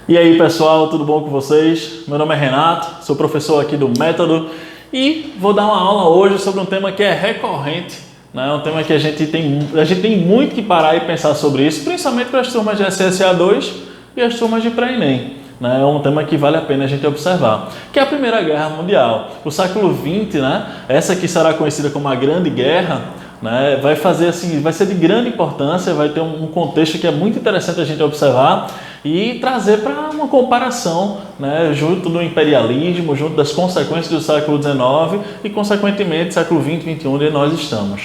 E aí pessoal, tudo bom com vocês? Meu nome é Renato, sou professor aqui do Método e vou dar uma aula hoje sobre um tema que é recorrente, né? Um tema que a gente tem muito que parar e pensar sobre isso, principalmente para as turmas de SSA 2 e as turmas de pré-ENEM. É um tema que vale a pena a gente observar, que é a Primeira Guerra Mundial. O século XX, né? Essa que será conhecida como a Grande Guerra, né? Vai ser de grande importância, vai ter um contexto que é muito interessante a gente observar e trazer para uma comparação, né? Junto do imperialismo, junto das consequências do século XIX e, consequentemente, século XX e XXI, onde nós estamos.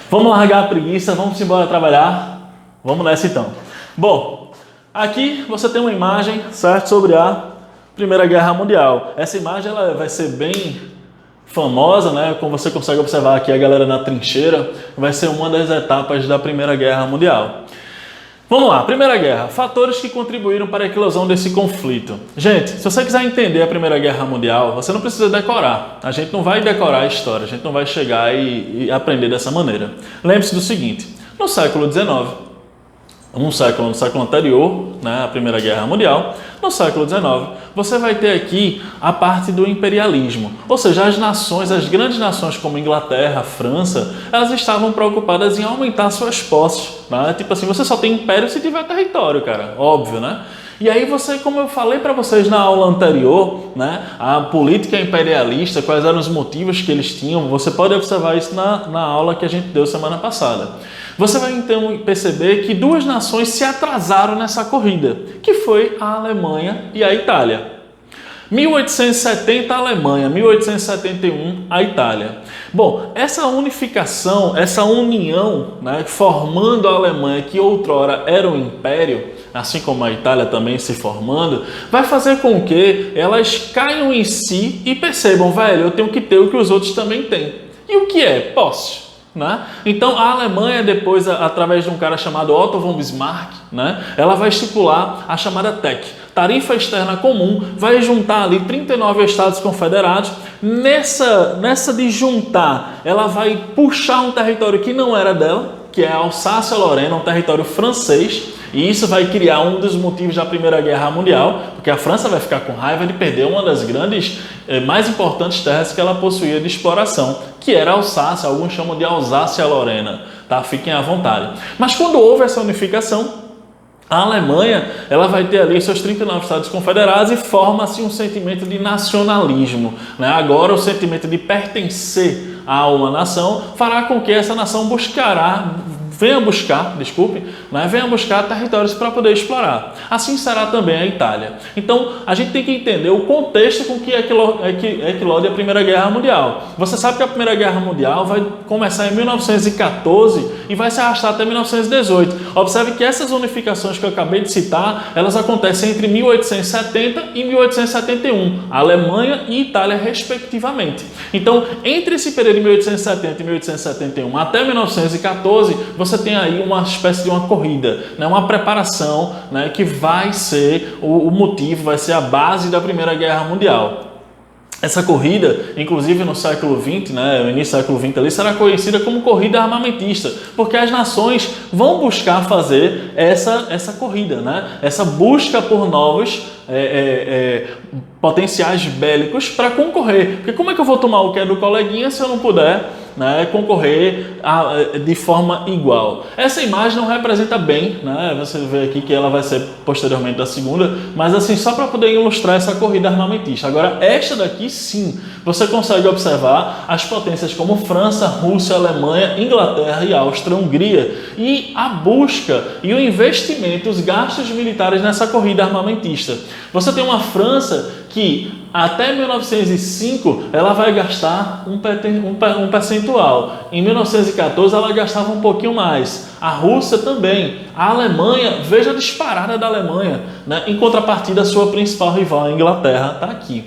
Vamos largar a preguiça, vamos embora trabalhar? Vamos nessa então. Bom, aqui você tem uma imagem, certo, sobre a Primeira Guerra Mundial. Essa imagem ela vai ser bem famosa, né? Como você consegue observar aqui a galera na trincheira, vai ser uma das etapas da Primeira Guerra Mundial. Vamos lá, Primeira Guerra. Fatores que contribuíram para a eclosão desse conflito. Gente, se você quiser entender a Primeira Guerra Mundial, você não precisa decorar. A gente não vai decorar a história, a gente não vai chegar e aprender dessa maneira. Lembre-se do seguinte, no século XIX, no século anterior, né, a Primeira Guerra Mundial, no século XIX, você vai ter aqui a parte do imperialismo. Ou seja, as nações, as grandes nações como Inglaterra, França, elas estavam preocupadas em aumentar suas posses. Né? Tipo assim, você só tem império se tiver território, cara. Óbvio, né? E aí você, como eu falei para vocês na aula anterior, né, a política imperialista, quais eram os motivos que eles tinham, você pode observar isso na aula que a gente deu semana passada. Você vai então perceber que duas nações se atrasaram nessa corrida, que foi a Alemanha e a Itália. 1870 a Alemanha, 1871 a Itália. Bom, essa unificação, essa união, né, formando a Alemanha, que outrora era um império, assim como a Itália também se formando, vai fazer com que elas caiam em si e percebam, velho, eu tenho que ter o que os outros também têm. E o que é? Posse. Né? Então a Alemanha depois, através de um cara chamado Otto von Bismarck, né, ela vai estipular a chamada TEC, Tarifa Externa Comum, vai juntar ali 39 estados confederados. Nessa de juntar, ela vai puxar um território que não era dela, que é a Alsácia-Lorena, um território francês, e isso vai criar um dos motivos da Primeira Guerra Mundial, porque a França vai ficar com raiva de perder uma das grandes, mais importantes terras que ela possuía de exploração, que era a Alsácia, alguns chamam de Alsácia-Lorena, tá? Fiquem à vontade. Mas quando houve essa unificação, a Alemanha ela vai ter ali seus 39 estados confederados e forma-se um sentimento de nacionalismo. Né? Agora o sentimento de pertencer a uma nação fará com que essa nação venha buscar territórios para poder explorar. Assim será também a Itália. Então, a gente tem que entender o contexto com que eclode a Primeira Guerra Mundial. Você sabe que a Primeira Guerra Mundial vai começar em 1914 e vai se arrastar até 1918. Observe que essas unificações que eu acabei de citar, elas acontecem entre 1870 e 1871, Alemanha e Itália respectivamente. Então, entre esse período de 1870 e 1871 até 1914, você tem aí uma espécie de uma corrida, né? Uma preparação, né? Que vai ser o motivo, vai ser a base da Primeira Guerra Mundial. Essa corrida, inclusive no século XX, né, no início do século XX ali, será conhecida como corrida armamentista, porque as nações vão buscar fazer essa corrida, né? Essa busca por novos potenciais bélicos para concorrer. Porque como é que eu vou tomar o que é do coleguinha se eu não puder, né, concorrer de forma igual? Essa imagem não representa bem, né? Você vê aqui que ela vai ser posteriormente da segunda, mas assim, só para poder ilustrar essa corrida armamentista. Agora, esta daqui sim, você consegue observar as potências como França, Rússia, Alemanha, Inglaterra e Áustria, Hungria, e a busca e o investimento, os gastos militares nessa corrida armamentista. Você tem uma França que até 1905 ela vai gastar um percentual. Em 1914 ela gastava um pouquinho mais. A Rússia também. A Alemanha, veja a disparada da Alemanha, né? Em contrapartida, a sua principal rival, a Inglaterra, está aqui.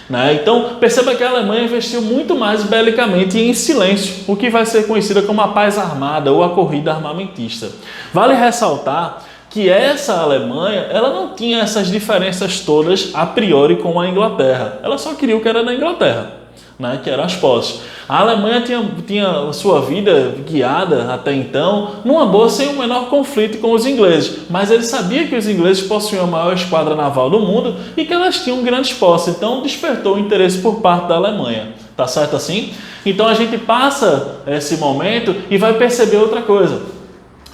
Né? Então, perceba que a Alemanha investiu muito mais belicamente e em silêncio, o que vai ser conhecida como a paz armada ou a corrida armamentista. Vale ressaltar que essa Alemanha, ela não tinha essas diferenças todas a priori com a Inglaterra. Ela só queria o que era da Inglaterra. né, que eram as posses. A Alemanha tinha sua vida guiada até então numa boa, sem o menor conflito com os ingleses, mas ele sabia que os ingleses possuíam a maior esquadra naval do mundo e que elas tinham grandes posses, então despertou o interesse por parte da Alemanha. Tá certo assim? Então a gente passa esse momento e vai perceber outra coisa.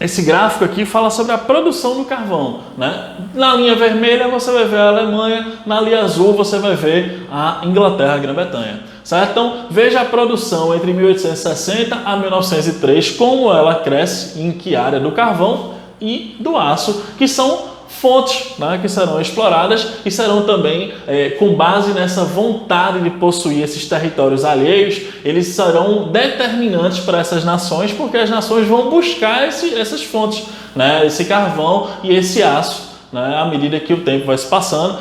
Esse gráfico aqui fala sobre a produção do carvão, né? Na linha vermelha você vai ver a Alemanha, na linha azul você vai ver a Inglaterra, a Grã-Bretanha. Certo? Então veja a produção entre 1860 a 1903, como ela cresce, em que área do carvão e do aço, que são fontes, né, que serão exploradas e serão também, com base nessa vontade de possuir esses territórios alheios, eles serão determinantes para essas nações, porque as nações vão buscar essas fontes, né, esse carvão e esse aço, né, à medida que o tempo vai se passando.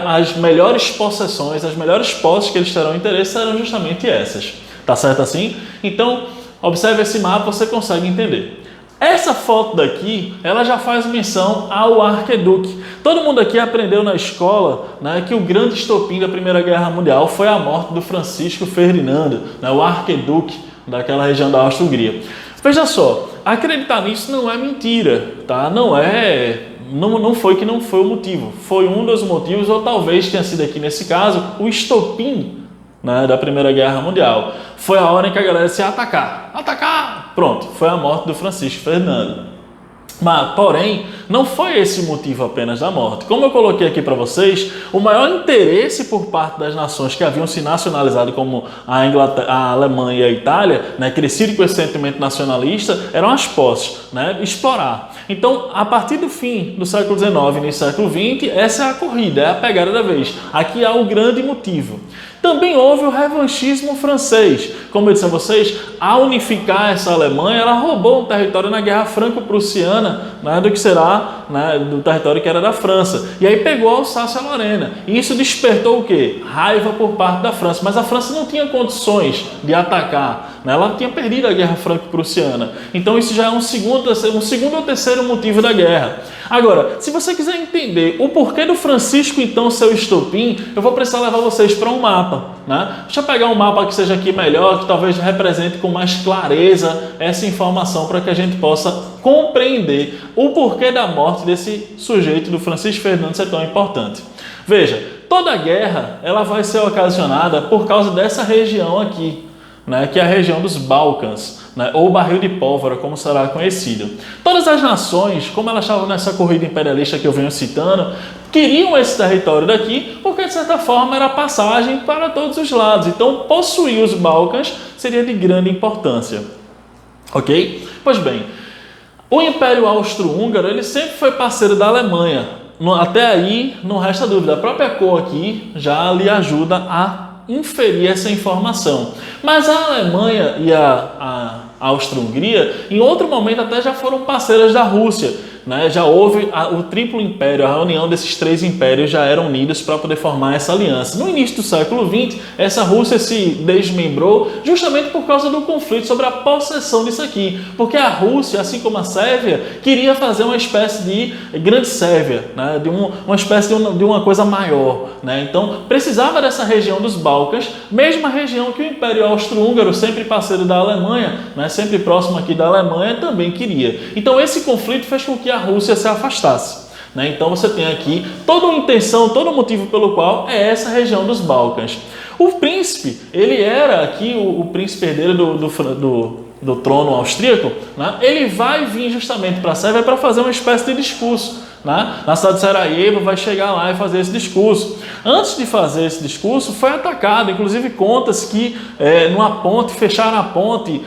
As melhores possessões, as melhores posses que eles terão interesse serão justamente essas. Tá certo assim? Então, observe esse mapa, você consegue entender. Essa foto daqui, ela já faz menção ao arquiduque. Todo mundo aqui aprendeu na escola, né, que o grande estopim da Primeira Guerra Mundial foi a morte do Francisco Ferdinando, né, o arquiduque daquela região da Áustria-Hungria. Veja só, acreditar nisso não é mentira, tá? Não foi que não foi o motivo. Foi um dos motivos, ou talvez tenha sido aqui nesse caso, o estopim, né, da Primeira Guerra Mundial. Foi a hora em que a galera se atacar. Pronto, foi a morte do Francisco Ferdinando. Mas, porém, não foi esse o motivo apenas da morte. Como eu coloquei aqui para vocês, o maior interesse por parte das nações que haviam se nacionalizado, como a Inglaterra, a Alemanha e a Itália, né, crescido com esse sentimento nacionalista, eram as posses, né, explorar. Então, a partir do fim do século XIX e no século XX, essa é a corrida, é a pegada da vez. Aqui há o grande motivo. Também houve o revanchismo francês. Como eu disse a vocês, ao unificar essa Alemanha, ela roubou um território na Guerra Franco-Prussiana, né, do que será, né, do território que era da França. E aí pegou a Alsácia-Lorena. E isso despertou o quê? Raiva por parte da França. Mas a França não tinha condições de atacar, né? Ela tinha perdido a Guerra Franco-Prussiana. Então isso já é um segundo ou terceiro motivo da guerra. Agora, se você quiser entender o porquê do Francisco, então, seu estopim, eu vou precisar levar vocês para um mapa, né? Deixa eu pegar um mapa que seja aqui melhor, que talvez represente com mais clareza essa informação para que a gente possa compreender o porquê da morte desse sujeito, do Francisco Ferdinando, ser tão importante. Veja, toda guerra ela vai ser ocasionada por causa dessa região aqui, né, que é a região dos Balcãs, né, ou Barril de Pólvora, como será conhecido. Todas as nações, como elas estavam nessa corrida imperialista que eu venho citando, queriam esse território daqui porque, de certa forma, era passagem para todos os lados. Então, possuir os Balcãs seria de grande importância. Ok? Pois bem, o Império Austro-Húngaro ele sempre foi parceiro da Alemanha. Até aí, não resta dúvida. A própria cor aqui já lhe ajuda a inferir essa informação. Mas a Alemanha e a Áustria-Hungria, em outro momento, até já foram parceiras da Rússia. Né? Já houve o triplo império, a reunião desses três impérios já eram unidos para poder formar essa aliança. No início do século XX, essa Rússia se desmembrou justamente por causa do conflito sobre a possessão disso aqui. Porque a Rússia, assim como a Sérvia, queria fazer uma espécie de grande Sérvia, né? De uma espécie de uma coisa maior. Né? Então, precisava dessa região dos Balcãs, mesma região que o Império Austro-Húngaro, sempre parceiro da Alemanha, né? Sempre próximo aqui da Alemanha, também queria. Então, esse conflito fez com que a Rússia se afastasse. Né? Então você tem aqui toda uma intenção, todo o motivo pelo qual é essa região dos Balcãs. O príncipe, ele era aqui o príncipe herdeiro do trono austríaco, né? Ele vai vir justamente para a Sérvia para fazer uma espécie de discurso. Né? Na cidade de Sarajevo, vai chegar lá e fazer esse discurso. Antes de fazer esse discurso, foi atacado. Inclusive, conta-se que numa ponte, fecharam a ponte,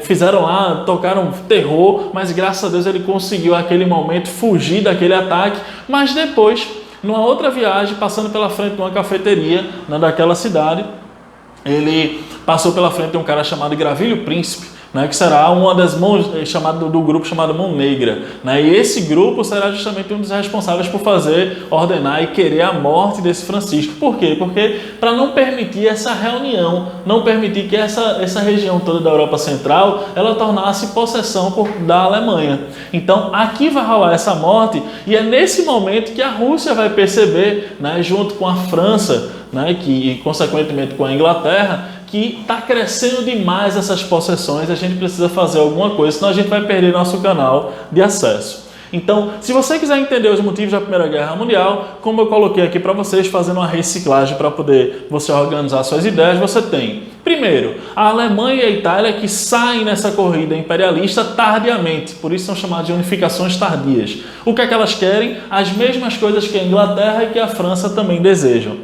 fizeram lá, tocaram terror, mas graças a Deus ele conseguiu, naquele momento, fugir daquele ataque. Mas depois, numa outra viagem, passando pela frente de uma cafeteria, né, daquela cidade, ele passou pela frente de um cara chamado Gravilho Príncipe, né, que será uma das mãos do grupo chamado Mão Negra. Né, e esse grupo será justamente um dos responsáveis por ordenar e querer a morte desse Francisco. Por quê? Porque para não permitir essa reunião, não permitir que essa região toda da Europa Central ela tornasse possessão da Alemanha. Então aqui vai rolar essa morte e é nesse momento que a Rússia vai perceber, né, junto com a França, né, e consequentemente com a Inglaterra, que está crescendo demais essas possessões, a gente precisa fazer alguma coisa, senão a gente vai perder nosso canal de acesso. Então, se você quiser entender os motivos da Primeira Guerra Mundial, como eu coloquei aqui para vocês, fazendo uma reciclagem para poder você organizar suas ideias, você tem, primeiro, a Alemanha e a Itália que saem nessa corrida imperialista tardiamente, por isso são chamadas de unificações tardias. O que é que elas querem? As mesmas coisas que a Inglaterra e que a França também desejam.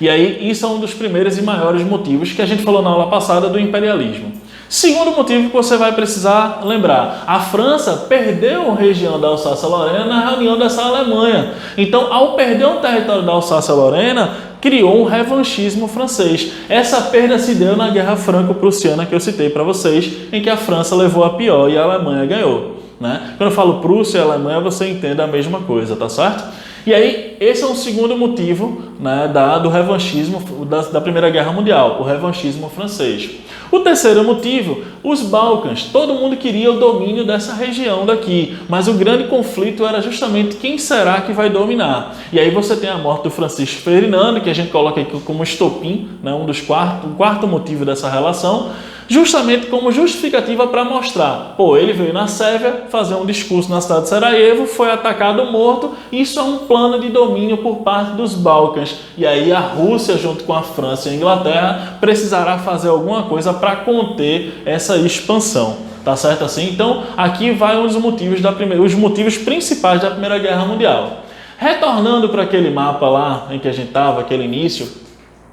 E aí, isso é um dos primeiros e maiores motivos que a gente falou na aula passada do imperialismo. Segundo motivo que você vai precisar lembrar, a França perdeu a região da Alsácia-Lorena na reunião dessa Alemanha. Então, ao perder um território da Alsácia-Lorena, criou um revanchismo francês. Essa perda se deu na Guerra Franco-Prussiana que eu citei para vocês, em que a França levou a pior e a Alemanha ganhou. Né? Quando eu falo Prússia e Alemanha, você entende a mesma coisa, tá certo? E aí, esse é um segundo motivo, né, do revanchismo da Primeira Guerra Mundial, o revanchismo francês. O terceiro motivo, os Balcãs. Todo mundo queria o domínio dessa região daqui, mas o grande conflito era justamente quem será que vai dominar. E aí você tem a morte do Francisco Ferdinando, que a gente coloca aqui como estopim, né, o quarto motivo dessa relação, justamente como justificativa para mostrar, ele veio na Sérvia fazer um discurso na cidade de Sarajevo, foi atacado, morto, isso é um plano de domínio por parte dos Balcãs. E aí a Rússia, junto com a França e a Inglaterra, precisará fazer alguma coisa para conter essa expansão. Tá certo assim? Então, aqui vai os motivos principais da Primeira Guerra Mundial. Retornando para aquele mapa lá em que a gente estava, aquele início,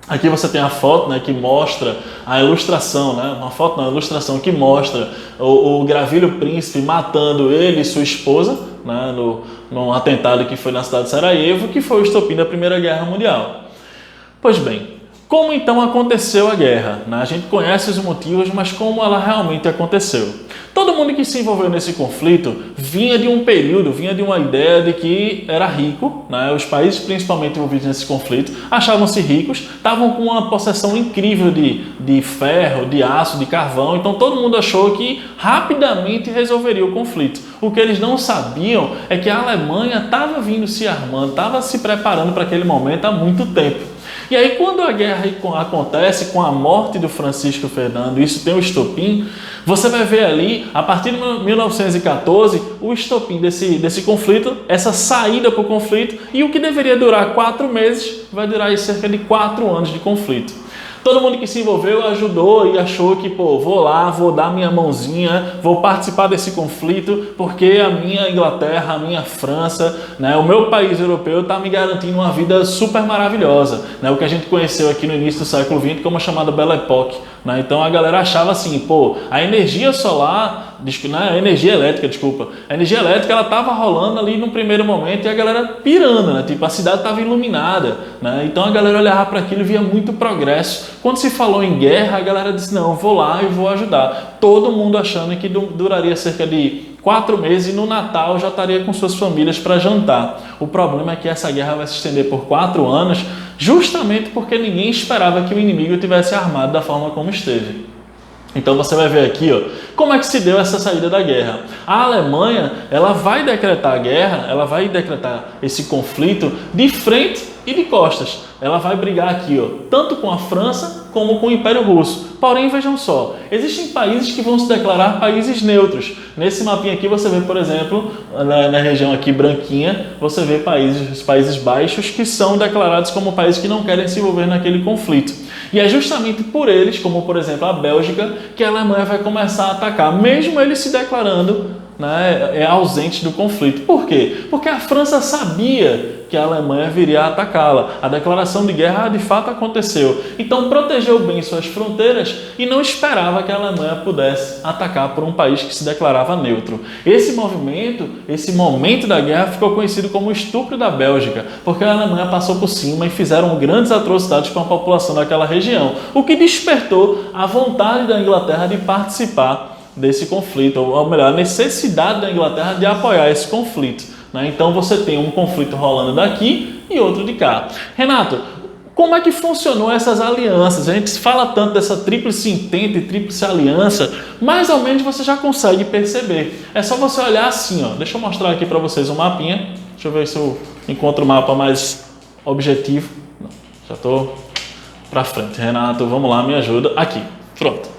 aqui você tem a foto, né, que mostra a ilustração, né, uma ilustração que mostra o Gravilho Príncipe matando ele e sua esposa, né, num atentado que foi na cidade de Sarajevo, que foi o estopim da Primeira Guerra Mundial. Pois bem, como então aconteceu a guerra? A gente conhece os motivos, mas como ela realmente aconteceu? Todo mundo que se envolveu nesse conflito vinha de um período, vinha de uma ideia de que era rico, né? Os países principalmente envolvidos nesse conflito achavam-se ricos, estavam com uma possessão incrível de ferro, de aço, de carvão, então todo mundo achou que rapidamente resolveria o conflito. O que eles não sabiam é que a Alemanha estava vindo se armando, estava se preparando para aquele momento há muito tempo. E aí, quando a guerra acontece com a morte do Francisco Ferdinando, isso tem o estopim, você vai ver ali, a partir de 1914, o estopim desse conflito, essa saída para o conflito, e o que deveria durar 4 meses, vai durar aí cerca de 4 anos de conflito. Todo mundo que se envolveu ajudou e achou que, vou lá, vou dar minha mãozinha, vou participar desse conflito, porque a minha Inglaterra, a minha França, né, o meu país europeu está me garantindo uma vida super maravilhosa, né, o que a gente conheceu aqui no início do século XX como a chamada Belle Époque. Né, então a galera achava assim, a energia solar, a energia elétrica ela estava rolando ali no primeiro momento e a galera pirando, né, a cidade estava iluminada, né, então a galera olhava para aquilo e via muito progresso. Quando se falou em guerra, a galera disse, não, eu vou lá e vou ajudar. Todo mundo achando que duraria cerca de 4 meses e no Natal já estaria com suas famílias para jantar. O problema é que essa guerra vai se estender por 4 anos, justamente porque ninguém esperava que o inimigo tivesse armado da forma como esteve. Então você vai ver aqui, como é que se deu essa saída da guerra. A Alemanha, ela vai decretar a guerra, ela vai decretar esse conflito de frente e de costas. Ela vai brigar aqui, tanto com a França como com o Império Russo. Porém, vejam só, existem países que vão se declarar países neutros. Nesse mapinha aqui você vê, por exemplo, na região aqui branquinha, você vê os Países Baixos que são declarados como países que não querem se envolver naquele conflito. E é justamente por eles, como por exemplo a Bélgica, que a Alemanha vai começar a atacar, mesmo eles se declarando, né, ausentes do conflito. Por quê? Porque a França sabia que a Alemanha viria a atacá-la. A declaração de guerra de fato aconteceu. Então protegeu bem suas fronteiras e não esperava que a Alemanha pudesse atacar por um país que se declarava neutro. Esse momento da guerra ficou conhecido como o estupro da Bélgica, porque a Alemanha passou por cima e fizeram grandes atrocidades com a população daquela região, o que despertou a vontade da Inglaterra de participar desse conflito, ou melhor, a necessidade da Inglaterra de apoiar esse conflito. Então você tem um conflito rolando daqui e outro de cá. Renato, como é que funcionou essas alianças? A gente fala tanto dessa tríplice intento e tríplice aliança, mais ou menos você já consegue perceber. É só você olhar assim, deixa eu mostrar aqui para vocês um mapinha. Deixa eu ver se eu encontro o mapa mais objetivo. Não, já estou para frente. Renato, vamos lá, me ajuda. Aqui, pronto.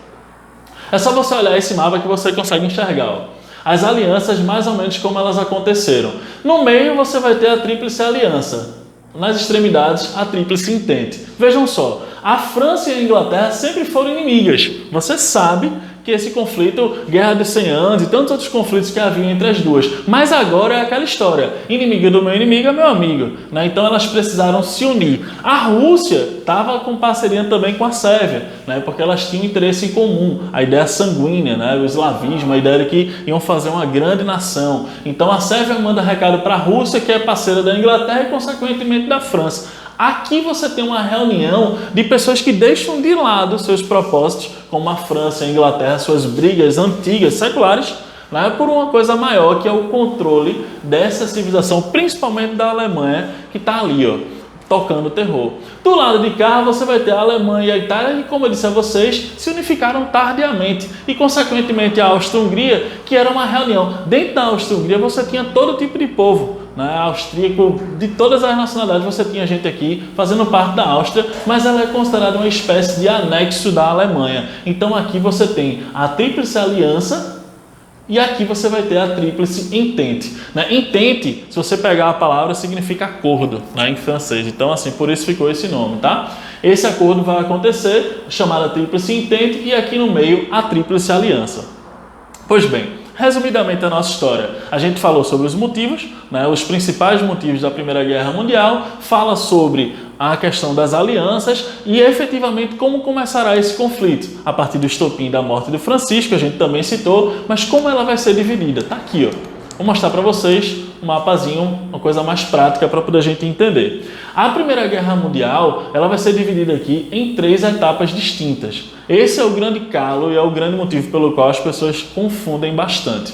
É só você olhar esse mapa que você consegue enxergar. Ó. As alianças, mais ou menos como elas aconteceram. No meio você vai ter a Tríplice Aliança. Nas extremidades, a Tríplice Entente. Vejam só, a França e a Inglaterra sempre foram inimigas. Você sabe que esse conflito, Guerra dos 100 Anos e tantos outros conflitos que haviam entre as duas. Mas agora é aquela história, inimigo do meu inimigo é meu amigo. Né? Então elas precisaram se unir. A Rússia estava com parceria também com a Sérvia, né? Porque elas tinham interesse em comum, a ideia sanguínea, né? O eslavismo, a ideia de que iam fazer uma grande nação. Então a Sérvia manda recado para a Rússia, que é parceira da Inglaterra e consequentemente da França. Aqui você tem uma reunião de pessoas que deixam de lado seus propósitos, como a França e a Inglaterra, suas brigas antigas, seculares, né, por uma coisa maior, que é o controle dessa civilização, principalmente da Alemanha, que está ali, ó, tocando terror. Do lado de cá, você vai ter a Alemanha e a Itália, que, como eu disse a vocês, se unificaram tardiamente. E, consequentemente, a Áustria-Hungria, que era uma reunião. Dentro da Áustria-Hungria, você tinha todo tipo de povo. Né, austríaco, de todas as nacionalidades, você tinha gente aqui fazendo parte da Áustria, mas ela é considerada uma espécie de anexo da Alemanha. Então aqui você tem a Tríplice Aliança e aqui você vai ter a Tríplice Entente. Né? Entente, se você pegar a palavra, significa acordo, né, em francês. Então assim, por isso ficou esse nome, tá? Esse acordo vai acontecer, chamada Tríplice Entente, e aqui no meio a Tríplice Aliança. Pois bem, resumidamente a nossa história, a gente falou sobre os motivos, né, os principais motivos da Primeira Guerra Mundial, fala sobre a questão das alianças e efetivamente como começará esse conflito, a partir do estopim da morte de Francisco, a gente também citou, mas como ela vai ser dividida, tá aqui, ó. Vou mostrar para vocês um mapazinho, uma coisa mais prática para poder a gente entender. A Primeira Guerra Mundial, ela vai ser dividida aqui em 3 etapas distintas. Esse é o grande calo e é o grande motivo pelo qual as pessoas confundem bastante.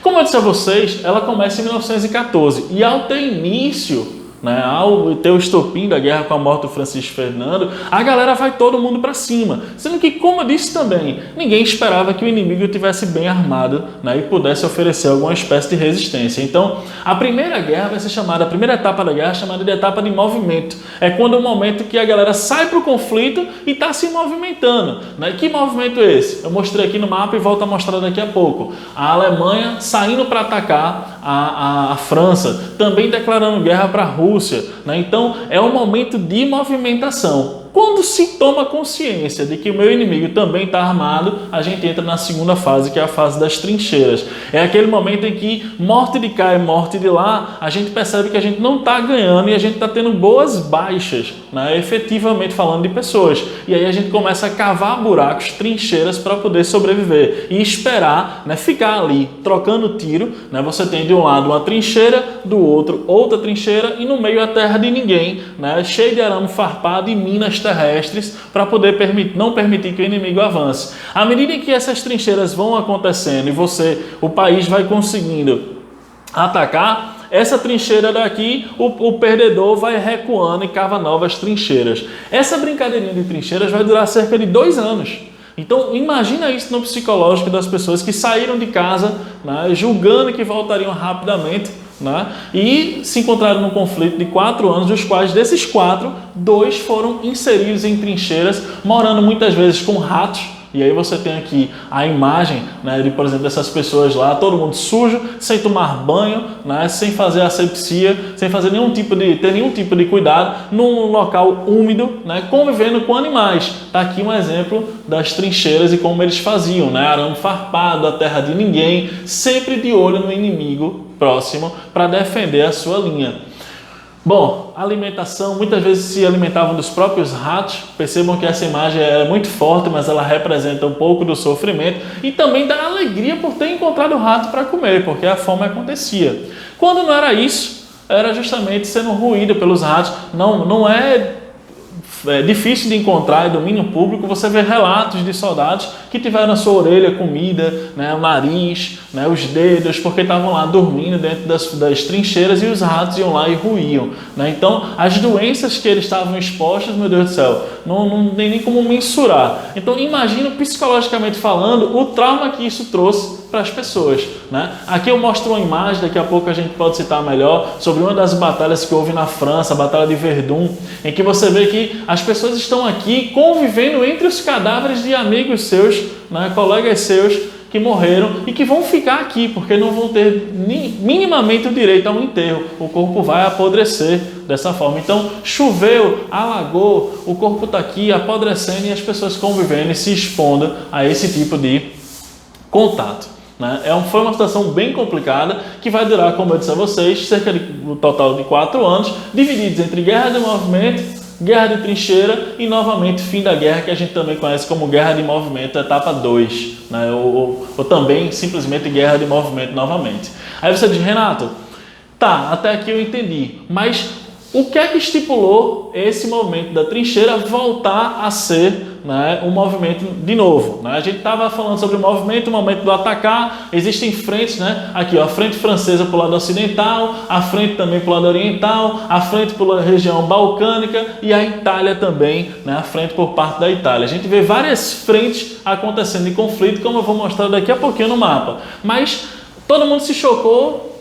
Como eu disse a vocês, ela começa em 1914 e ao ter início, né, ao ter o estopim da guerra com a morte do Francisco Ferdinando, a galera vai todo mundo para cima. Sendo que, como eu disse também, ninguém esperava que o inimigo estivesse bem armado, né, e pudesse oferecer alguma espécie de resistência. Então, a primeira guerra vai ser chamada, a primeira etapa da guerra é chamada de etapa de movimento. É quando é o momento que a galera sai para o conflito e está se movimentando. Né? Que movimento é esse? Eu mostrei aqui no mapa e volto a mostrar daqui a pouco. A Alemanha saindo para atacar a França, também declarando guerra para a Rússia, né? Então é um momento de movimentação. Quando se toma consciência de que o meu inimigo também está armado, a gente entra na segunda fase, que é a fase das trincheiras. É aquele momento em que morte de cá e morte de lá, a gente percebe que a gente não está ganhando e a gente está tendo boas baixas, né? Efetivamente falando de pessoas. E aí a gente começa a cavar buracos, trincheiras para poder sobreviver e esperar, né, ficar ali trocando tiro. Né? Você tem de um lado uma trincheira, do outro outra trincheira e no meio a terra de ninguém, né? Cheio de arame farpado e minas terrestres para poder não permitir que o inimigo avance. À medida em que essas trincheiras vão acontecendo e o país vai conseguindo atacar, essa trincheira daqui, o perdedor vai recuando e cava novas trincheiras. Essa brincadeirinha de trincheiras vai durar cerca de 2 anos. Então, imagina isso no psicológico das pessoas que saíram de casa, né, julgando que voltariam rapidamente, né, e se encontraram num conflito de 4 anos, dos quais, desses 4, 2 foram inseridos em trincheiras, morando muitas vezes com ratos. E aí você tem aqui a imagem, né, de, por exemplo, dessas pessoas lá, todo mundo sujo, sem tomar banho, né, sem fazer asepsia, sem fazer ter nenhum tipo de cuidado, num local úmido, né, convivendo com animais. Está aqui um exemplo das trincheiras e como eles faziam, né, arame farpado, a terra de ninguém, sempre de olho no inimigo próximo para defender a sua linha. Bom, alimentação, muitas vezes se alimentavam dos próprios ratos. Percebam que essa imagem é muito forte, mas ela representa um pouco do sofrimento e também da alegria por ter encontrado o rato para comer, porque a fome acontecia. Quando não era isso, era justamente sendo ruído pelos ratos. Não é difícil de encontrar em domínio público, você vê relatos de soldados que tiveram a sua orelha comida, né, o nariz, né, os dedos, porque estavam lá dormindo dentro das trincheiras e os ratos iam lá e ruíam. Né? Então, as doenças que eles estavam expostos, meu Deus do céu, não tem nem como mensurar. Então, imagina, psicologicamente falando, o trauma que isso trouxe para as pessoas, né? Aqui eu mostro uma imagem, daqui a pouco a gente pode citar melhor, sobre uma das batalhas que houve na França, a Batalha de Verdun, em que você vê que as pessoas estão aqui convivendo entre os cadáveres de amigos seus, né, colegas seus, que morreram e que vão ficar aqui, porque não vão ter minimamente o direito a um enterro. O corpo vai apodrecer dessa forma. Então, choveu, alagou, o corpo está aqui apodrecendo e as pessoas convivendo e se expondo a esse tipo de contato, né? Foi uma situação bem complicada que vai durar, como eu disse a vocês, cerca de um total de 4 anos, divididos entre guerra de movimento, guerra de trincheira e novamente fim da guerra, que a gente também conhece como guerra de movimento, etapa 2, né? ou também simplesmente guerra de movimento novamente. Aí você diz, Renato, tá, até aqui eu entendi, mas o que é que estipulou esse movimento da trincheira voltar a ser, né, um movimento de novo, né? A gente estava falando sobre o momento do atacar, existem frentes, né? Aqui, ó, a frente francesa para o lado ocidental, a frente também para o lado oriental, a frente pela região balcânica e a Itália também, né? A frente por parte da Itália. A gente vê várias frentes acontecendo de conflito, como eu vou mostrar daqui a pouquinho no mapa. Mas todo mundo se chocou,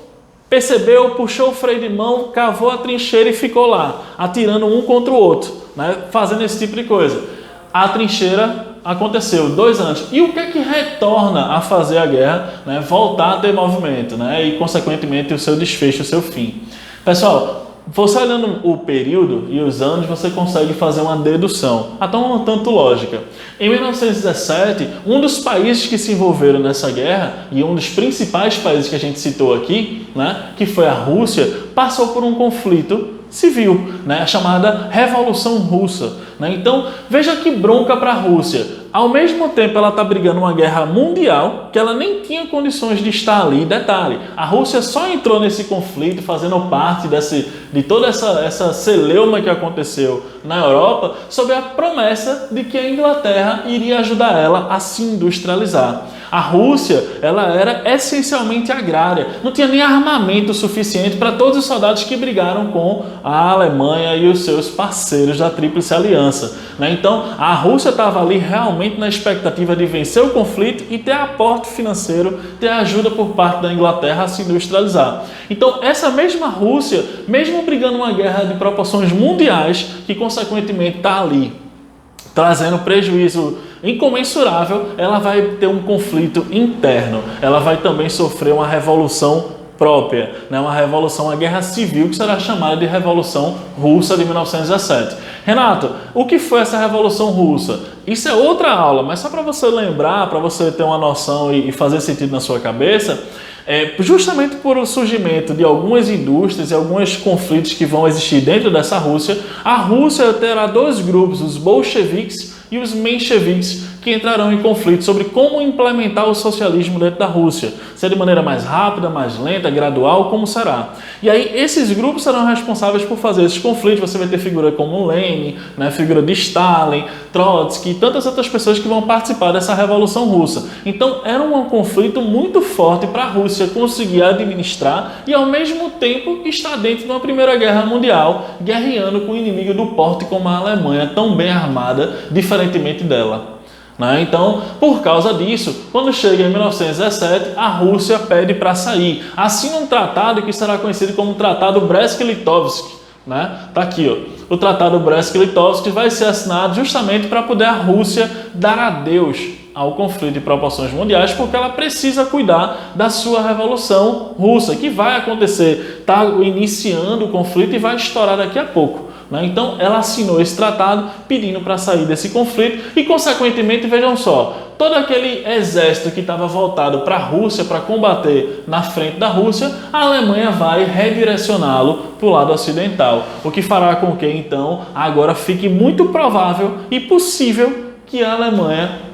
percebeu, puxou o freio de mão, cavou a trincheira e ficou lá, atirando um contra o outro, né? Fazendo esse tipo de coisa. A trincheira aconteceu 2 anos. E o que é que retorna a fazer a guerra, né? Voltar a ter movimento, né? E, consequentemente, o seu desfecho, o seu fim. Pessoal, você olhando o período e os anos, você consegue fazer uma dedução, até um tanto lógica. Em 1917, um dos países que se envolveram nessa guerra, e um dos principais países que a gente citou aqui, né? Que foi a Rússia, passou por um conflito civil, né, a chamada Revolução Russa, né? Então, veja que bronca para a Rússia. Ao mesmo tempo, ela está brigando uma guerra mundial que ela nem tinha condições de estar ali. Detalhe, a Rússia só entrou nesse conflito fazendo parte de toda essa celeuma que aconteceu na Europa sob a promessa de que a Inglaterra iria ajudar ela a se industrializar. A Rússia, ela era essencialmente agrária, não tinha nem armamento suficiente para todos os soldados que brigaram com a Alemanha e os seus parceiros da Tríplice Aliança, né? Então, a Rússia estava ali realmente na expectativa de vencer o conflito e ter aporte financeiro, ter ajuda por parte da Inglaterra a se industrializar. Então, essa mesma Rússia, mesmo brigando uma guerra de proporções mundiais, que consequentemente está ali trazendo prejuízo incomensurável, ela vai ter um conflito interno, ela vai também sofrer uma revolução própria, né? Uma revolução, uma guerra civil que será chamada de Revolução Russa de 1917. Renato, o que foi essa Revolução Russa? Isso é outra aula, mas só para você lembrar, para você ter uma noção e fazer sentido na sua cabeça, justamente por o surgimento de algumas indústrias e alguns conflitos que vão existir dentro dessa Rússia, a Rússia terá 2 grupos, os bolcheviques e os mencheviques, que entrarão em conflito sobre como implementar o socialismo dentro da Rússia. Se é de maneira mais rápida, mais lenta, gradual, como será? E aí esses grupos serão responsáveis por fazer esses conflitos. Você vai ter figura como Lenin, né, figura de Stalin, Trotsky e tantas outras pessoas que vão participar dessa Revolução Russa. Então era um conflito muito forte para a Rússia conseguir administrar e ao mesmo tempo estar dentro de uma Primeira Guerra Mundial, guerreando com um inimigo do porte como a Alemanha, tão bem armada, diferentemente dela. Então, por causa disso, quando chega em 1917, a Rússia pede para sair. Assina um tratado que será conhecido como Tratado Brest-Litovsk. Tá aqui, ó. O Tratado Brest-Litovsk vai ser assinado justamente para poder a Rússia dar adeus ao conflito de proporções mundiais, porque ela precisa cuidar da sua Revolução Russa, que vai acontecer, está iniciando o conflito e vai estourar daqui a pouco. Então, ela assinou esse tratado pedindo para sair desse conflito e, consequentemente, vejam só, todo aquele exército que estava voltado para a Rússia, para combater na frente da Rússia, a Alemanha vai redirecioná-lo para o lado ocidental, o que fará com que, então, agora fique muito provável e possível que a Alemanha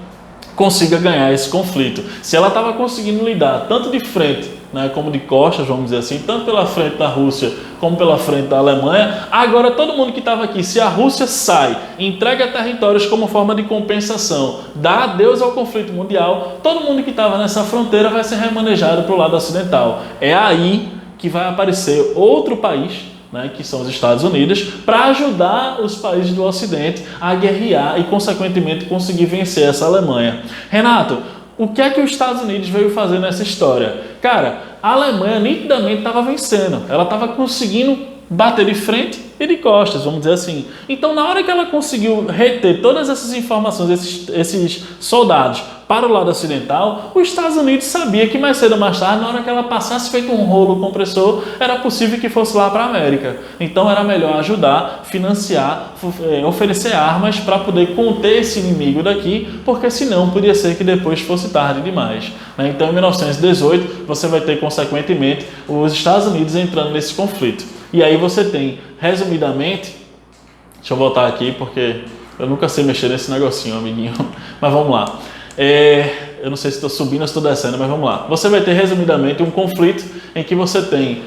consiga ganhar esse conflito. Se ela estava conseguindo lidar tanto de frente, como de costas, vamos dizer assim, tanto pela frente da Rússia como pela frente da Alemanha, agora todo mundo que estava aqui, se a Rússia sai, entrega territórios como forma de compensação, dá adeus ao conflito mundial, todo mundo que estava nessa fronteira vai ser remanejado para o lado ocidental. É aí que vai aparecer outro país, que são os Estados Unidos, para ajudar os países do Ocidente a guerrear e, consequentemente, conseguir vencer essa Alemanha. Renato, o que é que os Estados Unidos veio fazer nessa história? Cara, a Alemanha nitidamente estava vencendo, ela estava conseguindo bater de frente e de costas, vamos dizer assim. Então, na hora que ela conseguiu reter todas essas informações, esses soldados para o lado ocidental, os Estados Unidos sabia que mais cedo ou mais tarde, na hora que ela passasse feito um rolo compressor, era possível que fosse lá para a América. Então, era melhor ajudar, financiar, oferecer armas para poder conter esse inimigo daqui, porque senão podia ser que depois fosse tarde demais. Então, em 1918, você vai ter, consequentemente, os Estados Unidos entrando nesse conflito. E aí você tem, resumidamente, deixa eu voltar aqui porque eu nunca sei mexer nesse negocinho, amiguinho, mas vamos lá. Eu não sei se estou subindo ou se estou descendo, mas vamos lá. Você vai ter, resumidamente, um conflito em que você tem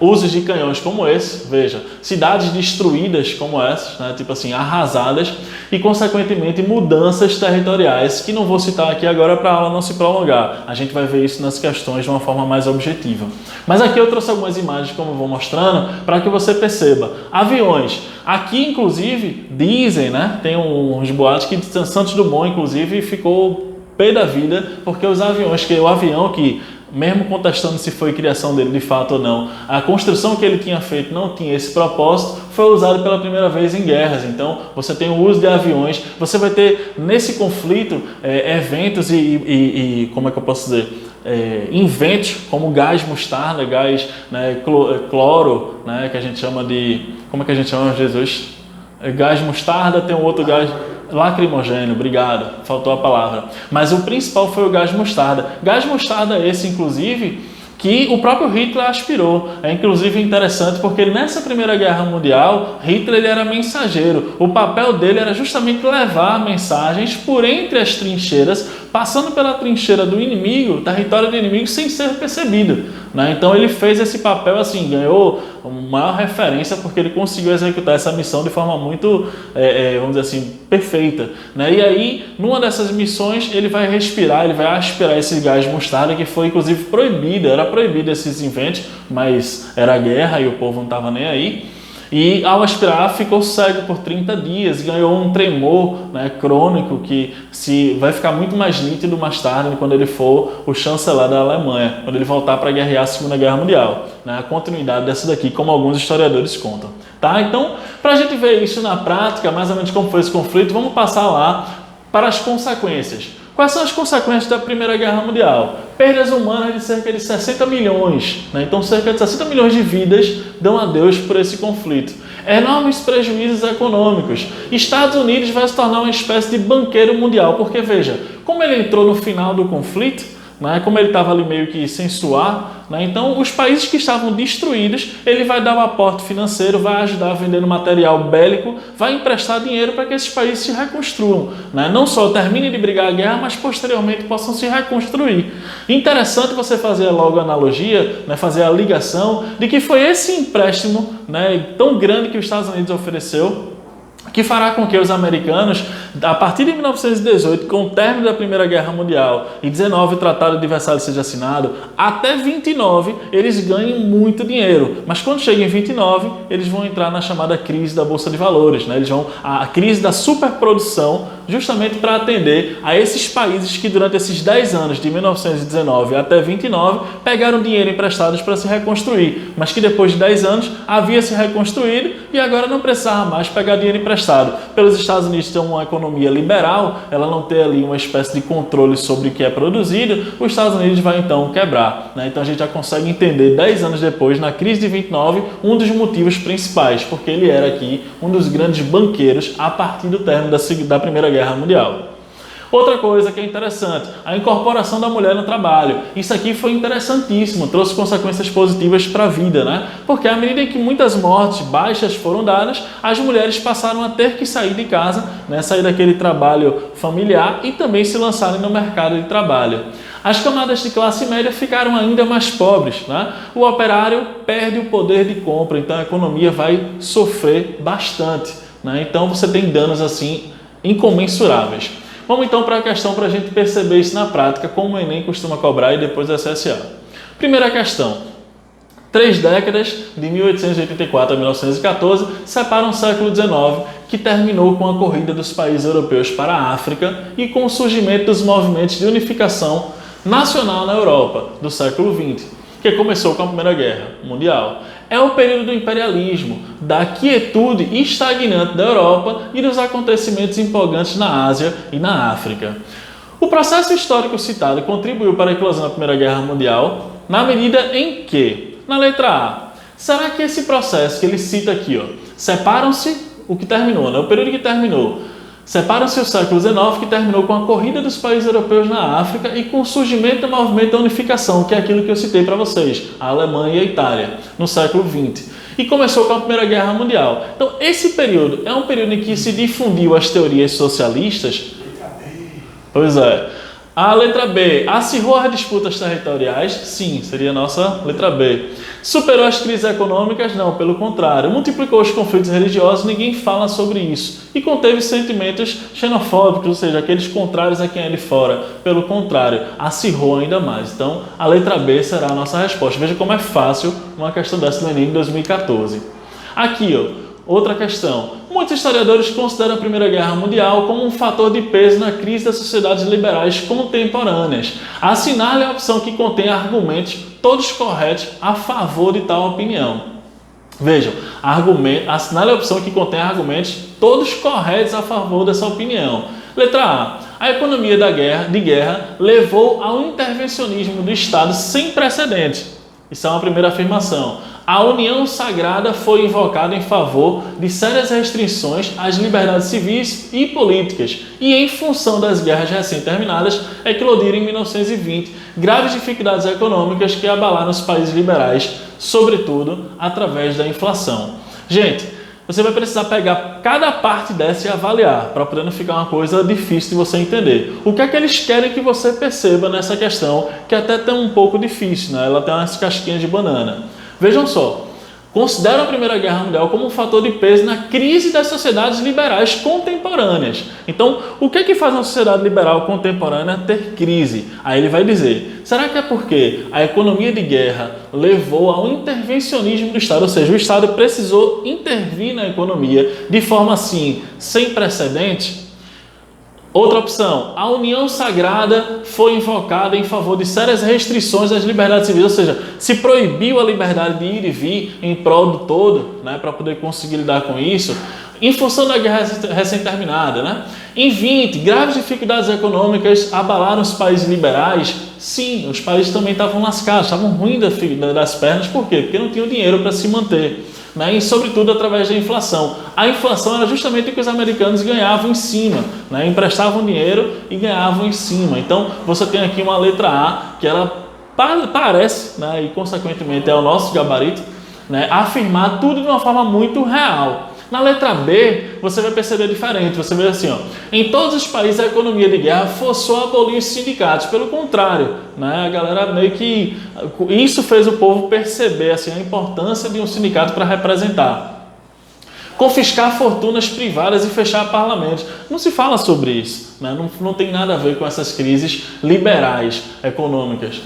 usos de canhões como esse, veja, cidades destruídas como essas, né, tipo assim, arrasadas, e consequentemente mudanças territoriais, que não vou citar aqui agora para a aula não se prolongar. A gente vai ver isso nas questões de uma forma mais objetiva. Mas aqui eu trouxe algumas imagens, como eu vou mostrando, para que você perceba. Aviões. Aqui, inclusive, dizem, né, tem uns boatos que Santos Dumont, inclusive, ficou pé da vida, porque os aviões, o avião que, mesmo contestando se foi criação dele de fato ou não, a construção que ele tinha feito não tinha esse propósito, foi usado pela primeira vez em guerras. Então, você tem o uso de aviões, você vai ter nesse conflito eventos e como é que eu posso dizer? Inventos como gás mostarda, gás, né, cloro, né, que a gente chama de... Como é que a gente chama, Jesus? Gás mostarda, tem um outro gás... Lacrimogêneo, obrigado, faltou a palavra. Mas o principal foi o gás mostarda. Gás mostarda esse, inclusive, que o próprio Hitler aspirou. É inclusive interessante porque nessa Primeira Guerra Mundial, Hitler ele era mensageiro. O papel dele era justamente levar mensagens por entre as trincheiras, passando pela trincheira do inimigo, território do inimigo, sem ser percebido. Né? Então ele fez esse papel assim, ganhou uma maior referência porque ele conseguiu executar essa missão de forma muito, vamos dizer assim, perfeita. Né? E aí, numa dessas missões, ele vai aspirar esse gás mostarda que foi inclusive proibido, era proibido esses inventos, mas era guerra e o povo não estava nem aí. E ao aspirar ficou cego por 30 dias, ganhou um tremor, né, crônico que vai ficar muito mais nítido mais tarde quando ele for o chanceler da Alemanha, quando ele voltar para guerrear a Segunda Guerra Mundial. Né, a continuidade dessa daqui, como alguns historiadores contam. Tá? Então, para a gente ver isso na prática, mais ou menos como foi esse conflito, vamos passar lá para as consequências. Quais são as consequências da Primeira Guerra Mundial? Perdas humanas de cerca de 60 milhões. Né? Então, cerca de 60 milhões de vidas dão adeus por esse conflito. Enormes prejuízos econômicos. Estados Unidos vai se tornar uma espécie de banqueiro mundial. Porque, veja, como ele entrou no final do conflito, né, como ele estava ali meio que sem suar, né, então os países que estavam destruídos, ele vai dar um aporte financeiro, vai ajudar vendendo material bélico, vai emprestar dinheiro para que esses países se reconstruam. Né, não só terminem de brigar a guerra, mas posteriormente possam se reconstruir. Interessante você fazer logo a analogia, né, fazer a ligação de que foi esse empréstimo, né, tão grande que os Estados Unidos ofereceu, que fará com que os americanos, a partir de 1918, com o término da Primeira Guerra Mundial, e 19 o Tratado de Versalhes seja assinado, até 29 eles ganhem muito dinheiro. Mas quando chega em 29, eles vão entrar na chamada crise da Bolsa de Valores. Né? A crise da superprodução, justamente para atender a esses países que durante esses 10 anos, de 1919 até 29, pegaram dinheiro emprestados para se reconstruir, mas que depois de 10 anos havia se reconstruído e agora não precisava mais pegar dinheiro emprestado. Pelos Estados Unidos ter uma economia liberal, ela não ter ali uma espécie de controle sobre o que é produzido, os Estados Unidos vai então quebrar. Né? Então a gente já consegue entender 10 anos depois, na crise de 29, um dos motivos principais, porque ele era aqui um dos grandes banqueiros a partir do término da Primeira Guerra Mundial. Outra coisa que é interessante, a incorporação da mulher no trabalho. Isso aqui foi interessantíssimo, trouxe consequências positivas para a vida, né? Porque à medida que muitas mortes, baixas foram dadas, as mulheres passaram a ter que sair de casa, né? Sair daquele trabalho familiar e também se lançarem no mercado de trabalho. As camadas de classe média ficaram ainda mais pobres, né? O operário perde o poder de compra, então a economia vai sofrer bastante, né? Então você tem danos assim incomensuráveis. Vamos então para a questão para a gente perceber isso na prática, como o Enem costuma cobrar e depois a CSA. Primeira questão. 3 décadas, de 1884 a 1914, separam o século XIX, que terminou com a corrida dos países europeus para a África e com o surgimento dos movimentos de unificação nacional na Europa do século XX, que começou com a Primeira Guerra Mundial. É o período do imperialismo, da quietude estagnante da Europa e dos acontecimentos empolgantes na Ásia e na África. O processo histórico citado contribuiu para a eclosão da Primeira Guerra Mundial na medida em que, na letra A, será que esse processo que ele cita aqui, separam-se o que terminou, o período que terminou, separam-se o século XIX, que terminou com a corrida dos países europeus na África e com o surgimento do movimento da unificação, que é aquilo que eu citei para vocês, a Alemanha e a Itália, no século XX. E começou com a Primeira Guerra Mundial. Então, esse período é um período em que se difundiu as teorias socialistas. Pois é. A letra B, acirrou as disputas territoriais? Sim, seria a nossa letra B. Superou as crises econômicas? Não, pelo contrário. Multiplicou os conflitos religiosos? Ninguém fala sobre isso. E conteve sentimentos xenofóbicos, ou seja, aqueles contrários a quem é de fora. Pelo contrário, acirrou ainda mais. Então, a letra B será a nossa resposta. Veja como é fácil uma questão dessa no Enem de 2014. Aqui, outra questão. Muitos historiadores consideram a Primeira Guerra Mundial como um fator de peso na crise das sociedades liberais contemporâneas. Assinale a opção que contém argumentos todos corretos a favor de tal opinião. Vejam, assinale a opção que contém argumentos todos corretos a favor dessa opinião. Letra A. A economia de guerra levou ao intervencionismo do Estado sem precedentes. Isso é uma primeira afirmação. A União Sagrada foi invocada em favor de sérias restrições às liberdades civis e políticas e, em função das guerras recém-terminadas, eclodiram em 1920 graves dificuldades econômicas que abalaram os países liberais, sobretudo através da inflação. Gente, você vai precisar pegar cada parte dessa e avaliar, para poder não ficar uma coisa difícil de você entender. O que é que eles querem que você perceba nessa questão, que até tem um pouco difícil, né? Ela tem umas casquinhas de banana. Vejam só, consideram a Primeira Guerra Mundial como um fator de peso na crise das sociedades liberais contemporâneas. Então, o que é que faz uma sociedade liberal contemporânea ter crise? Aí ele vai dizer, será que é porque a economia de guerra levou ao intervencionismo do Estado, ou seja, o Estado precisou intervir na economia de forma assim, sem precedentes? Outra opção, a União Sagrada foi invocada em favor de sérias restrições às liberdades civis, ou seja, se proibiu a liberdade de ir e vir em prol do todo, né, para poder conseguir lidar com isso, em função da guerra recém-terminada. Né? Em 20, graves dificuldades econômicas abalaram os países liberais. Sim, os países também estavam lascados, estavam ruins das pernas, por quê? Porque não tinham dinheiro para se manter. Né, e sobretudo através da inflação. A inflação era justamente o que os americanos ganhavam em cima, né, emprestavam dinheiro e ganhavam em cima. Então você tem aqui uma letra A que ela parece, né, e consequentemente é o nosso gabarito, né, afirmar tudo de uma forma muito real. Na letra B, você vai perceber diferente. Você vê assim, em todos os países a economia de guerra forçou a abolir os sindicatos. Pelo contrário, né, a galera meio que... Isso fez o povo perceber assim, a importância de um sindicato para representar. Confiscar fortunas privadas e fechar parlamentos. Não se fala sobre isso. Né? Não tem nada a ver com essas crises liberais econômicas.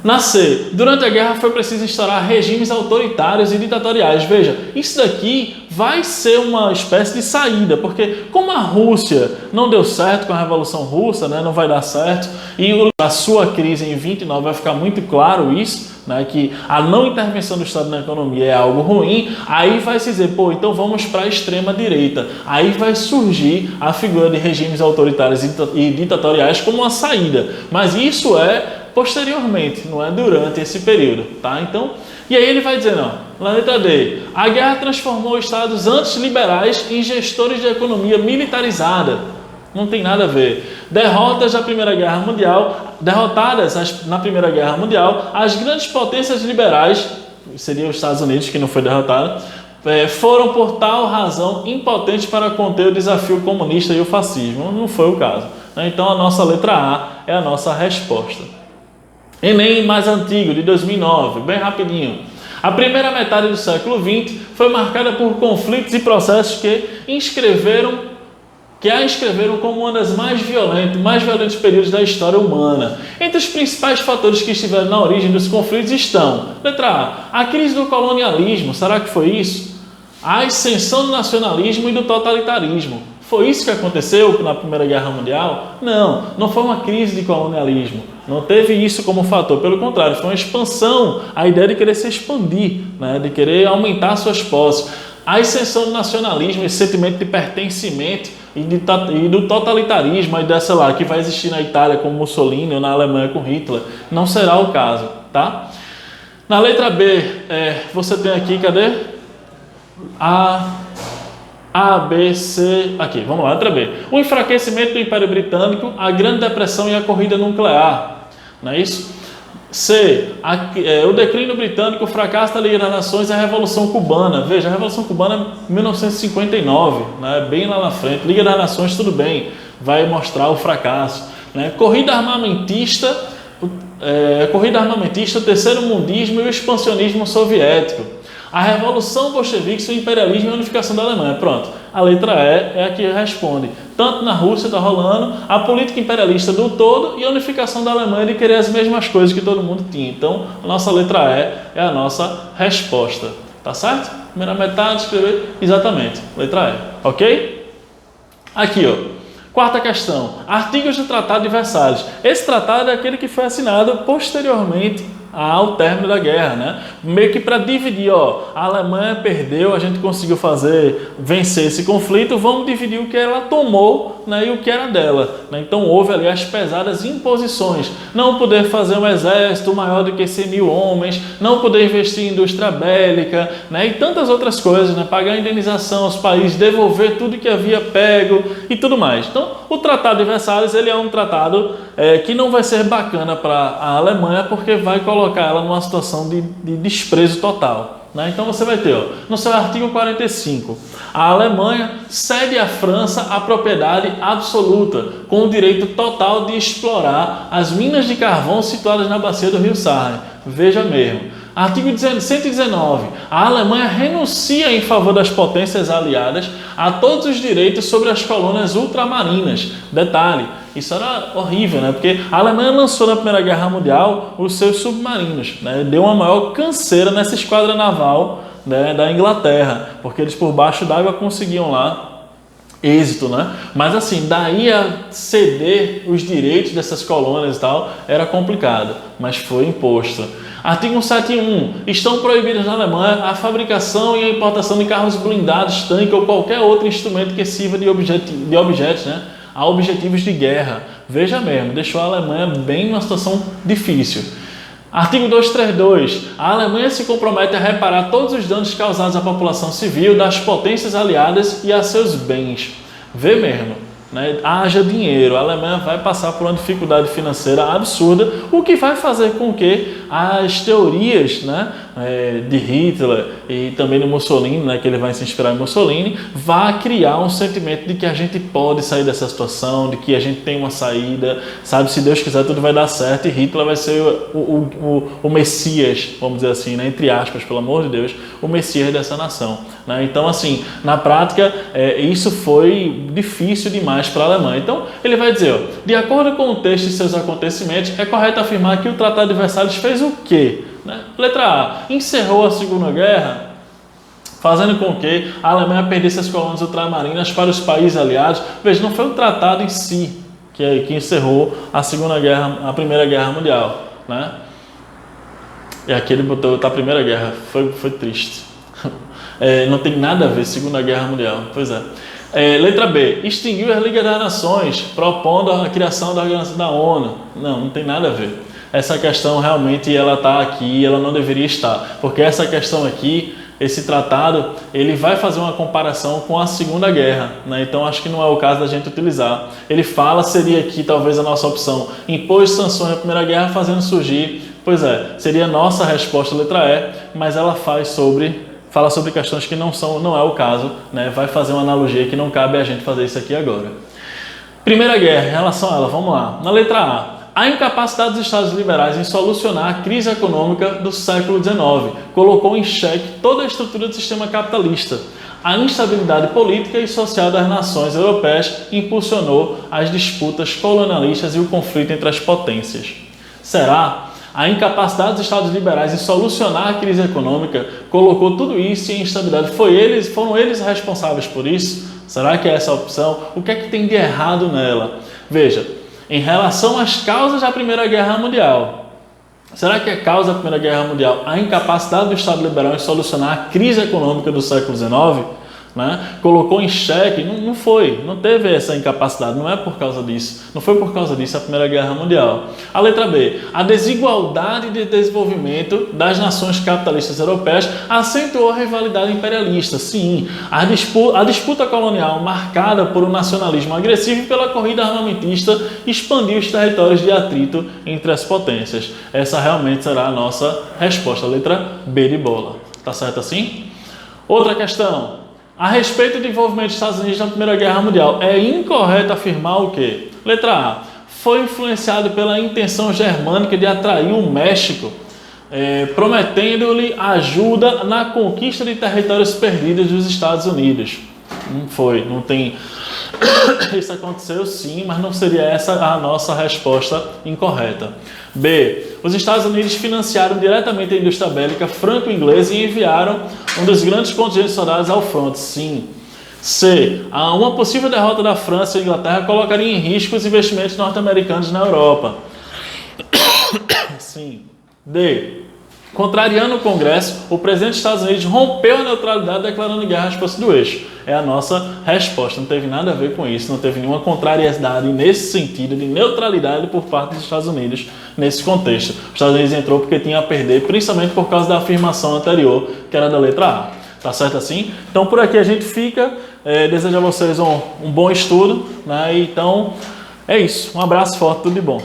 Na C, durante a guerra foi preciso instaurar regimes autoritários e ditatoriais. Veja, isso daqui vai ser uma espécie de saída, porque como a Rússia não deu certo com a Revolução Russa, né, não vai dar certo, e a sua crise em 29 vai ficar muito claro isso, né, que a não intervenção do Estado na economia é algo ruim, aí vai se dizer, então vamos para a extrema direita. Aí vai surgir a figura de regimes autoritários e ditatoriais como uma saída, mas isso é posteriormente, não é durante esse período, tá? Então, e aí ele vai dizer, na letra D, a guerra transformou estados antes liberais em gestores de economia militarizada. Não tem nada a ver. Derrotadas na Primeira Guerra Mundial, as grandes potências liberais, seria os Estados Unidos, que não foi derrotado, foram por tal razão impotentes para conter o desafio comunista e o fascismo. Não foi o caso. Então a nossa letra A é a nossa resposta. Enem mais antigo, de 2009, bem rapidinho. A primeira metade do século XX foi marcada por conflitos e processos que a inscreveram como uma das mais violentos períodos da história humana. Entre os principais fatores que estiveram na origem dos conflitos estão: letra A, a crise do colonialismo, será que foi isso? a ascensão do nacionalismo e do totalitarismo. Foi isso que aconteceu na Primeira Guerra Mundial? Não, não foi uma crise de colonialismo. Não teve isso como fator. Pelo contrário, foi uma expansão, a ideia de querer se expandir, né? De querer aumentar suas posses. A ascensão do nacionalismo, esse sentimento de pertencimento e do totalitarismo, a ideia, sei lá, que vai existir na Itália com Mussolini ou na Alemanha com Hitler, não será o caso, tá? Na letra B, você tem aqui, cadê? A, B, C... Aqui, vamos lá, letra B. O enfraquecimento do Império Britânico, a Grande Depressão e a corrida nuclear. Não é isso? C, o declínio britânico, o fracasso da Liga das Nações e a Revolução Cubana. Veja, a Revolução Cubana é 1959, né? Bem lá na frente. Liga das Nações, tudo bem, vai mostrar o fracasso. Né? Corrida armamentista, o terceiro mundismo e o expansionismo soviético. A Revolução Bolchevique, o imperialismo e a unificação da Alemanha. Pronto, a letra E é a que responde. Tanto na Rússia está rolando a política imperialista do todo e a unificação da Alemanha de querer as mesmas coisas que todo mundo tinha. Então, a nossa letra E é a nossa resposta. Tá certo? Primeira metade, escrever exatamente. Letra E. Ok? Aqui, ó. Quarta questão. Artigos do Tratado de Versalhes. Esse tratado é aquele que foi assinado posteriormente ao término da guerra, né? Meio que para dividir, ó, a Alemanha perdeu, a gente conseguiu vencer esse conflito, vamos dividir o que ela tomou, né, e o que era dela, né? Então houve ali as pesadas imposições, não poder fazer um exército maior do que 100.000 homens, não poder investir em indústria bélica, né, e tantas outras coisas, né, pagar indenização aos países, devolver tudo que havia pego e tudo mais. Então o Tratado de Versalhes, ele é um tratado que não vai ser bacana para a Alemanha, porque vai colocar ela numa situação de desprezo total, né? Então você vai ter, ó, no seu artigo 45, a Alemanha cede à França a propriedade absoluta, com o direito total de explorar as minas de carvão situadas na bacia do rio Sarre. Veja mesmo. Artigo 119. A Alemanha renuncia em favor das potências aliadas a todos os direitos sobre as colônias ultramarinas. Detalhe, isso era horrível, né? Porque a Alemanha lançou na Primeira Guerra Mundial os seus submarinos, né? Deu uma maior canseira nessa esquadra naval, né, da Inglaterra, porque eles por baixo d'água conseguiam lá êxito, né? Mas assim, daí a ceder os direitos dessas colônias e tal, era complicado, mas foi imposto. Artigo 171. Estão proibidas na Alemanha a fabricação e a importação de carros blindados, tanque ou qualquer outro instrumento que sirva de objetos, né, a objetivos de guerra. Veja mesmo, deixou a Alemanha bem numa situação difícil. Artigo 232. A Alemanha se compromete a reparar todos os danos causados à população civil das potências aliadas e a seus bens. Vê mesmo, né? Haja dinheiro. A Alemanha vai passar por uma dificuldade financeira absurda, o que vai fazer com que as teorias, né, de Hitler e também do Mussolini, né, que ele vai se inspirar em Mussolini, vá criar um sentimento de que a gente pode sair dessa situação, de que a gente tem uma saída, sabe, se Deus quiser tudo vai dar certo e Hitler vai ser o Messias, vamos dizer assim, né, entre aspas, pelo amor de Deus, o Messias dessa nação, né? Então, assim, na prática, isso foi difícil demais para a Alemanha. Então, ele vai dizer, ó, de acordo com o texto e seus acontecimentos, é correto afirmar que o Tratado de Versalhes fez o quê? Né? Letra A. Encerrou a Segunda Guerra, fazendo com que a Alemanha perdesse as colônias ultramarinas para os países aliados. Veja, não foi o tratado em si que encerrou a Primeira Guerra Mundial, né? E aqui ele botou a Primeira Guerra, foi triste. Não tem nada a ver Segunda Guerra Mundial, pois é. Letra B. Extinguiu a Liga das Nações, propondo a criação da Organização da ONU. Não tem nada a ver. Essa questão realmente ela está aqui, ela não deveria estar, porque essa questão aqui, esse tratado, ele vai fazer uma comparação com a Segunda Guerra, né? Então acho que não é o caso da gente utilizar. Ele fala, seria aqui talvez a nossa opção, impôs sanções na Primeira Guerra fazendo surgir, pois seria a nossa resposta, letra E, mas ela fala sobre questões que não é o caso, né? Vai fazer uma analogia que não cabe a gente fazer isso aqui agora. Primeira Guerra, em relação a ela, vamos lá. Na letra A. A incapacidade dos Estados liberais em solucionar a crise econômica do século XIX colocou em xeque toda a estrutura do sistema capitalista. A instabilidade política e social das nações europeias impulsionou as disputas colonialistas e o conflito entre as potências. Será? A incapacidade dos Estados liberais em solucionar a crise econômica colocou tudo isso em instabilidade. Foram eles responsáveis por isso? Será que é essa a opção? O que é que tem de errado nela? Veja, em relação às causas da Primeira Guerra Mundial, será que é causa da Primeira Guerra Mundial a incapacidade do Estado liberal em solucionar a crise econômica do século XIX? Né? Colocou em xeque, não teve essa incapacidade, não é por causa disso, não foi por causa disso a Primeira Guerra Mundial. A letra B, a desigualdade de desenvolvimento das nações capitalistas europeias acentuou a rivalidade imperialista. Sim, a disputa colonial marcada por um nacionalismo agressivo e pela corrida armamentista expandiu os territórios de atrito entre as potências. Essa realmente será a nossa resposta, a letra B de bola. Tá certo assim? Outra questão. A respeito do envolvimento dos Estados Unidos na Primeira Guerra Mundial, é incorreto afirmar o quê? Letra A. Foi influenciado pela intenção germânica de atrair o México, prometendo-lhe ajuda na conquista de territórios perdidos dos Estados Unidos. Não foi, não tem... Isso aconteceu sim, mas não seria essa a nossa resposta incorreta. B. Os Estados Unidos financiaram diretamente a indústria bélica franco-inglesa e enviaram um dos grandes contingentes de soldados ao fronte. Sim. C. Uma possível derrota da França e da Inglaterra colocaria em risco os investimentos norte-americanos na Europa. Sim. D. Contrariando o Congresso, o presidente dos Estados Unidos rompeu a neutralidade declarando guerra às forças do eixo. É a nossa resposta. Não teve nada a ver com isso, não teve nenhuma contrariedade nesse sentido de neutralidade por parte dos Estados Unidos nesse contexto. Os Estados Unidos entrou porque tinha a perder, principalmente por causa da afirmação anterior, que era da letra A. Tá certo assim? Então por aqui a gente fica. Desejo a vocês um bom estudo, né? Então é isso. Um abraço forte, tudo de bom.